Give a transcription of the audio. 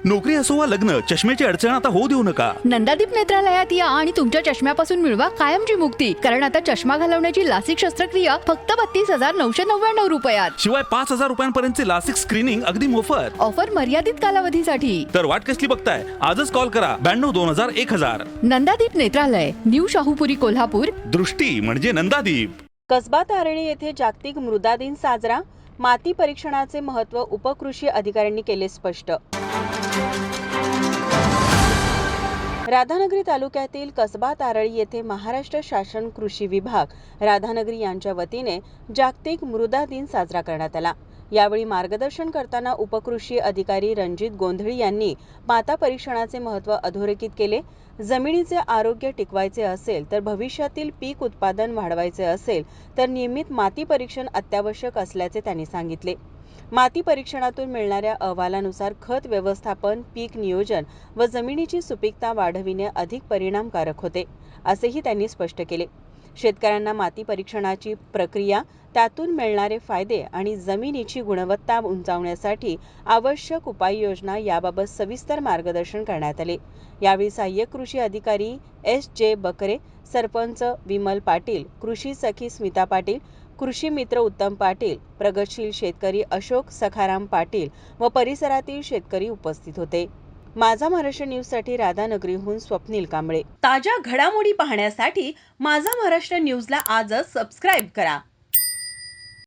नोकरी असो वा लग्न, चष्म्याची अडचण आता होऊ देऊ नका. नंदादीप नेत्रालयात या आणि तुमच्या चष्म्यापासून मिळवा कायमची मुक्ती. कारण आता चष्मा घालवण्याची लासिक शस्त्रक्रिया फक्त 32,999 रुपयात. शिवाय 5,000 रुपयांपर्यंतचे लासिक स्क्रीनिंग अगदी मोफत. ऑफर मर्यादित कालावधीसाठी. तर वाट कसली बघताय, आजच कॉल करा 92-2000-1000. नंदादीप नेत्रालय, न्यू शाहूपुरी, कोल्हापूर. दृष्टी म्हणजे नंदादीप. कसबा तारळी येथे जागतिक मृदा दिन साजरा. माती परीक्षणाचे महत्त्व उपकृषी अधिकाऱ्यांनी केले स्पष्ट. राधानगरी तालुक्यातील कसबा तारळी येथे महाराष्ट्र शासन कृषी विभाग राधानगरी यांच्या वतीने जागतिक मृदा दिन साजरा करण्यात आला. यावेळी मार्गदर्शन करताना उपकृषी अधिकारी रणजित गोंधळी यांनी माता परीक्षणाचे महत्त्व अधोरेखित केले. जमिनीचे आरोग्य टिकवायचे असेल तर भविष्यातील पीक उत्पादन वाढवायचे असेल तर नियमित माती परीक्षण अत्यावश्यक असल्याचे त्यांनी सांगितले. माती परीक्षणातून मिळणाऱ्या अहवालानुसार खत व्यवस्थापन, पीक नियोजन व जमिनीची सुपीकता वाढविणे अधिक परिणामकारक होते, असेही त्यांनी स्पष्ट केले. शेतकऱ्यांना माती परीक्षणाची प्रक्रिया, त्यातून मिळणारे फायदे आणि जमिनीची गुणवत्ता उंचावण्यासाठी आवश्यक उपाययोजना याबाबत सविस्तर मार्गदर्शन करण्यात आले. यावेळी सहाय्यक कृषी अधिकारी S.J. बकरे, सरपंच विमल पाटील, कृषी सखी स्मिता पाटील, कृषी मित्र उत्तम पाटील, प्रगतशील शेतकरी अशोक सखाराम पाटील व परिसरातील शेतकरी उपस्थित होते. माझा महाराष्ट्र न्यूजसाठी राधानगरीहून स्वप्नील कांबळे. ताज्या घडामोडी पाहण्यासाठी माझा महाराष्ट्र न्यूजला आजच सबस्क्राईब करा.